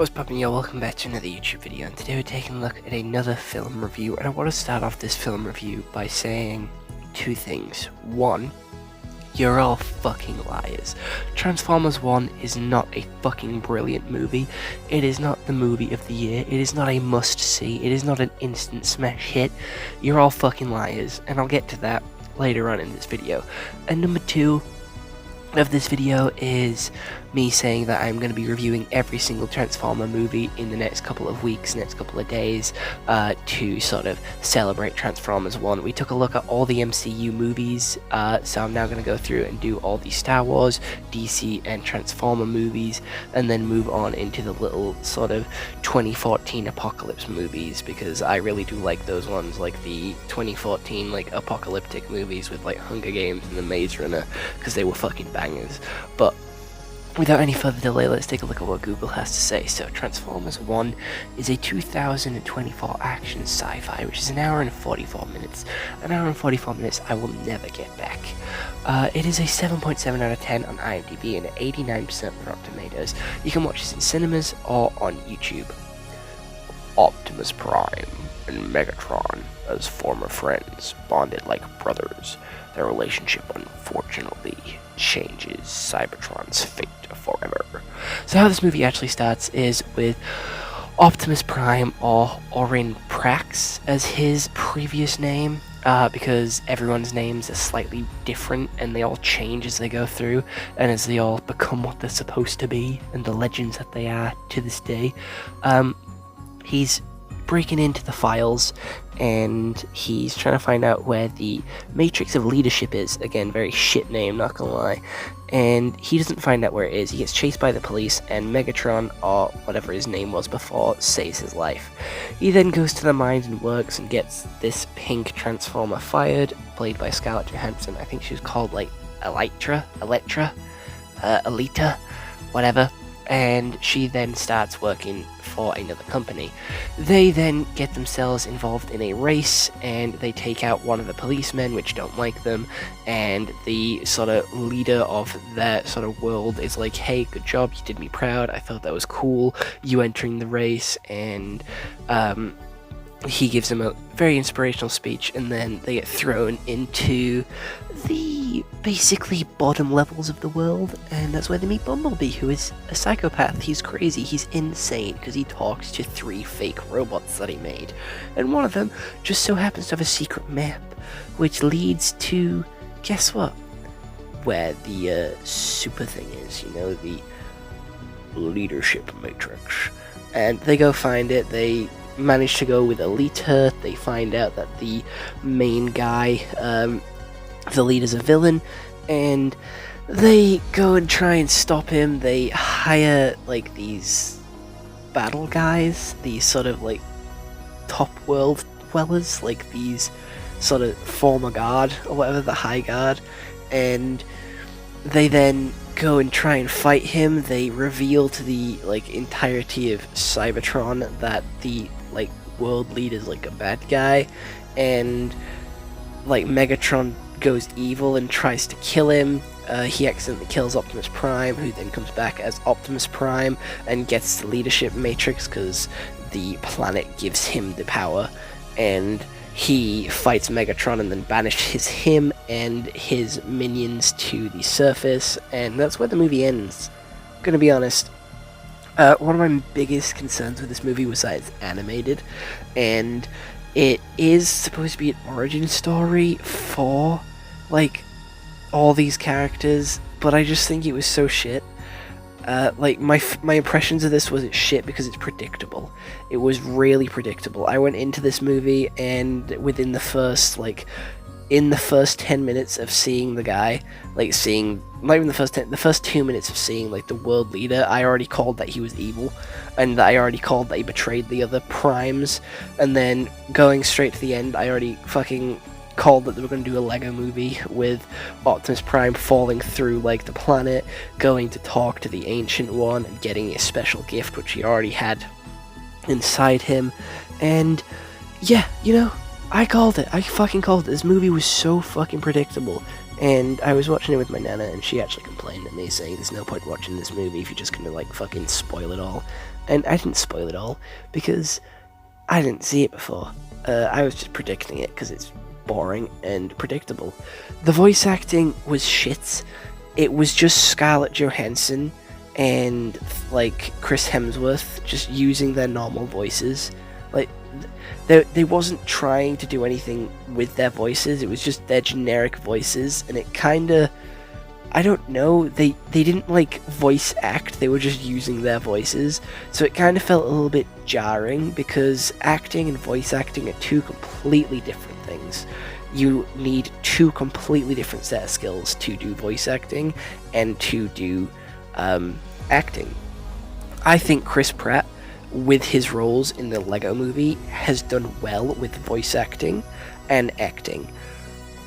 What's poppin', y'all? Welcome back to another YouTube video, and today we're taking a look at another film review, and I want to start off this film review by saying two things. One, you're all fucking liars. Transformers 1 is not a fucking brilliant movie. It is not the movie of the year. It is not a must-see. It is not an instant smash hit. You're all fucking liars, and I'll get to that later on in this video. And number two of this video is me saying that I'm going to be reviewing every single Transformer movie in the next couple of weeks, next couple of days, to sort of celebrate Transformers 1. We took a look at all the MCU movies, so I'm now going to go through and do all the Star Wars, DC, and Transformer movies, and then move on into the little sort of 2014 Apocalypse movies, because I really do like those ones, like the 2014 like apocalyptic movies with like Hunger Games and The Maze Runner, because they were fucking bangers. But without any further delay, let's take a look at what Google has to say. So, Transformers 1 is a 2024 action sci-fi, which is an hour and 44 minutes. An hour and 44 minutes I will never get back. It is a 7.7 out of 10 on IMDb and 89% on Rotten Tomatoes. You can watch this in cinemas or on YouTube. Optimus Prime and Megatron, as former friends, bonded like brothers. Their relationship unfortunately changes Cybertron's fate forever. So how this movie actually starts is with Optimus Prime, or Orin Prax as his previous name, because everyone's names are slightly different and they all change as they go through and as they all become what they're supposed to be and the legends that they are to this day. He's breaking into the files and he's trying to find out where the Matrix of Leadership is. Again, very shit name, not gonna lie. And he doesn't find out where it is. He gets chased by the police, and Megatron, or whatever his name was before, saves his life. He then goes to the mines and works and gets this pink Transformer fired, played by Scarlett Johansson. I think she was called like Electra, Alita, whatever. And she then starts working for another company. They then get themselves involved in a race, and they take out one of the policemen, which don't like them, and the sort of leader of that sort of world is like, hey, good job, you did me proud, I thought that was cool, you entering the race. And he gives them a very inspirational speech, and then they get thrown into the basically bottom levels of the world, and that's where they meet Bumblebee, who is a psychopath. He's crazy, he's insane, because he talks to 3 fake robots that he made, and one of them just so happens to have a secret map, which leads to, guess what, where the super thing is, you know, the leadership matrix. And they go find it, they manage to go with Alita. They find out that the main guy, the leader's a villain, and they go and try and stop him. They hire like these battle guys, these sort of like top world dwellers, like these sort of former guard or whatever, the high guard, and they then go and try and fight him. They reveal to the like entirety of Cybertron that the like world leader's like a bad guy, and like Megatron goes evil and tries to kill him. He accidentally kills Optimus Prime, who then comes back as Optimus Prime and gets the leadership matrix because the planet gives him the power, and he fights Megatron and then banishes him and his minions to the surface, and that's where the movie ends. I'm gonna be honest, one of my biggest concerns with this movie was that it's animated, and it is supposed to be an origin story for like all these characters, but I just think it was so shit. Like my impressions of this was it's shit because it's predictable. It was really predictable. I went into this movie, and within the first in the first 10 minutes of seeing the guy, like seeing, not even the first 2 minutes of seeing like the world leader, I already called that he was evil, and I already called that he betrayed the other primes, and then going straight to the end, I already fucking called that they were going to do a Lego movie with Optimus Prime falling through like the planet, going to talk to the Ancient One and getting a special gift which he already had inside him. And yeah, you know, I called it. I fucking called it. This movie was so fucking predictable. And I was watching it with my nana, and she actually complained at me, saying there's no point watching this movie if you're just gonna like fucking spoil it all. and I didn't spoil it all because I didn't see it before. I was just predicting it because it's boring and predictable. The voice acting was shit. It was just Scarlett Johansson and like Chris Hemsworth just using their normal voices. Like they wasn't trying to do anything with their voices. It was just their generic voices, and it kind of, I don't know, they didn't like voice act, they were just using their voices, so it kind of felt a little bit jarring because acting and voice acting are two completely different things. You need two completely different set of skills to do voice acting and to do acting. I think Chris Pratt, with his roles in the Lego movie, has done well with voice acting and acting.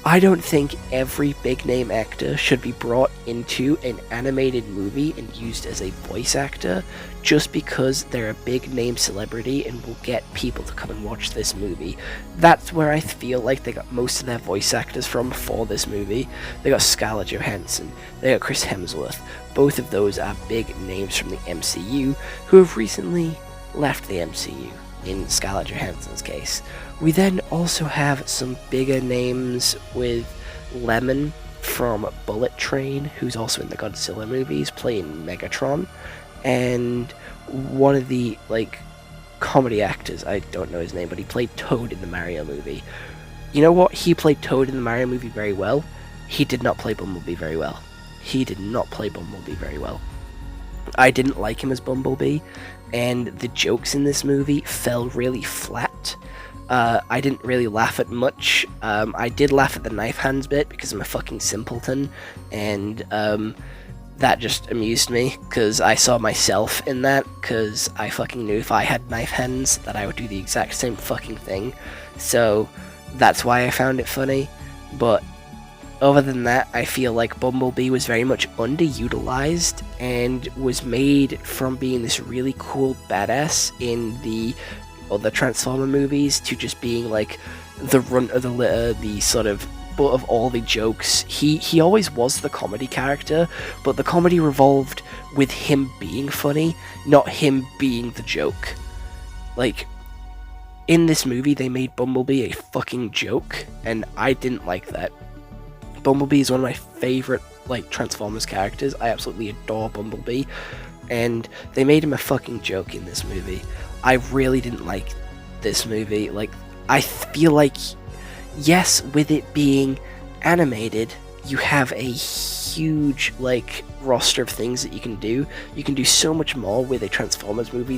I don't think every big name actor should be brought into an animated movie and used as a voice actor just because they're a big name celebrity and will get people to come and watch this movie. That's where I feel like they got most of their voice actors from for this movie. They got Scarlett Johansson, they got Chris Hemsworth. Both of those are big names from the MCU who have recently left the MCU, in Scarlett Johansson's case. We then also have some bigger names with Lemon from Bullet Train, who's also in the Godzilla movies, playing Megatron, and one of the, like, comedy actors, I don't know his name, but he played Toad in the Mario movie. You know what? He played Toad in the Mario movie very well. He did not play Bumblebee very well. He did not play Bumblebee very well. I didn't like him as Bumblebee, and the jokes in this movie fell really flat. I didn't really laugh at much. I did laugh at the knife hands bit because I'm a fucking simpleton, and that just amused me because I saw myself in that, because I fucking knew if I had knife hands that I would do the exact same fucking thing. So that's why I found it funny. But other than that, I feel like Bumblebee was very much underutilized and was made from being this really cool badass in the other Transformer movies to just being like the runt of the litter, the sort of butt of all the jokes. He always was the comedy character, but the comedy revolved with him being funny, not him being the joke. Like, in this movie, they made Bumblebee a fucking joke, and I didn't like that. Bumblebee is one of my favorite, like, Transformers characters. I absolutely adore Bumblebee, and they made him a fucking joke in this movie. I really didn't like this movie. Like, I feel like, yes, with it being animated, you have a huge, like, roster of things that you can do. You can do so much more with a Transformers movie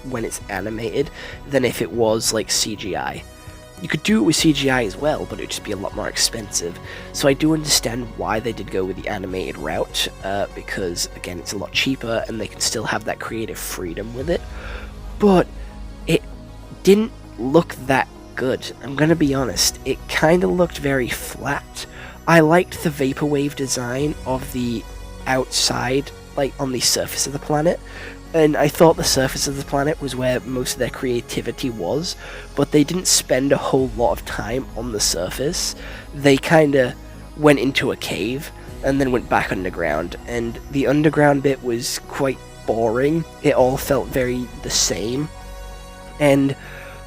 when it's animated than if it was, like, CGI. You could do it with CGI as well, but it would just be a lot more expensive. So I do understand why they did go with the animated route, because, again, it's a lot cheaper, and they can still have that creative freedom with it. But it didn't look that good. I'm gonna be honest. It kind of looked very flat. I liked the vaporwave design of the outside, like, on the surface of the planet, and I thought the surface of the planet was where most of their creativity was, but they didn't spend a whole lot of time on the surface. They kinda went into a cave, and then went back underground, and the underground bit was quite boring. It all felt very the same, and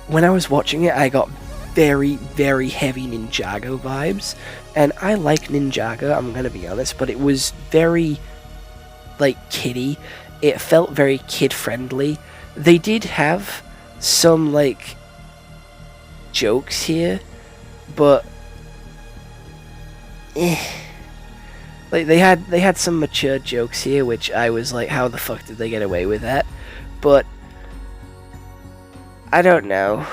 when I was watching it, I got very, very heavy Ninjago vibes, and I like Ninjago, I'm gonna be honest, but it was very, like, kiddie. It felt very kid-friendly. They did have some, like, jokes here, but like, they had some mature jokes here, which I was like, how the fuck did they get away with that? But I don't know.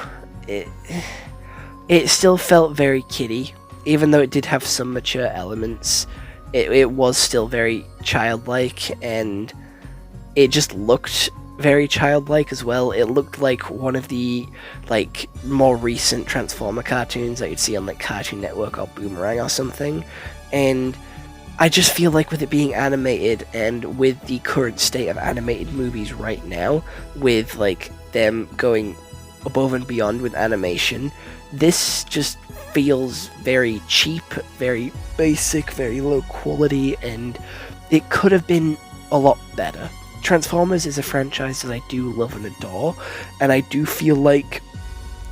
It still felt very kiddie, even though it did have some mature elements. It was still very childlike, and it just looked very childlike as well. It looked like one of the, like, more recent Transformer cartoons that you'd see on, like, Cartoon Network or Boomerang or something. And I just feel like with it being animated, and with the current state of animated movies right now, with, like, them going above and beyond with animation, this just feels very cheap, very basic, very low quality, and it could have been a lot better. Transformers is a franchise that I do love and adore, and I do feel like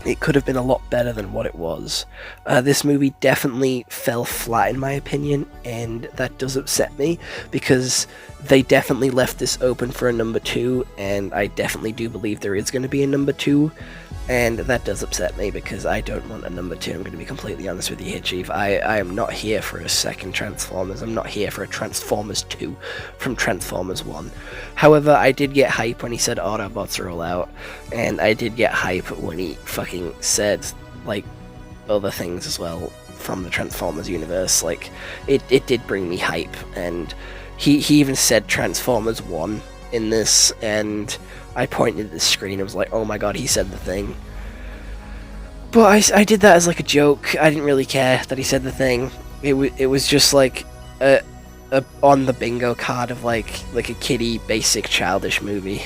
it could have been a lot better than what it was. This movie definitely fell flat in my opinion, and that does upset me because they definitely left this open for a number 2, and I definitely do believe there is going to be a number 2, and that does upset me because I don't want a number 2. I'm going to be completely honest with you here, Chief. I am not here for a second Transformers. I'm not here for a Transformers 2 from Transformers 1. However, I did get hype when he said Autobots roll out, and I did get hype when he fucking said, like, other things as well from the Transformers universe. Like, it did bring me hype, and he even said Transformers 1 in this, and I pointed at the screen and was like, oh my god, he said the thing. But I did that as like a joke. I didn't really care that he said the thing. It was just like a on the bingo card of like a kiddie, basic, childish movie.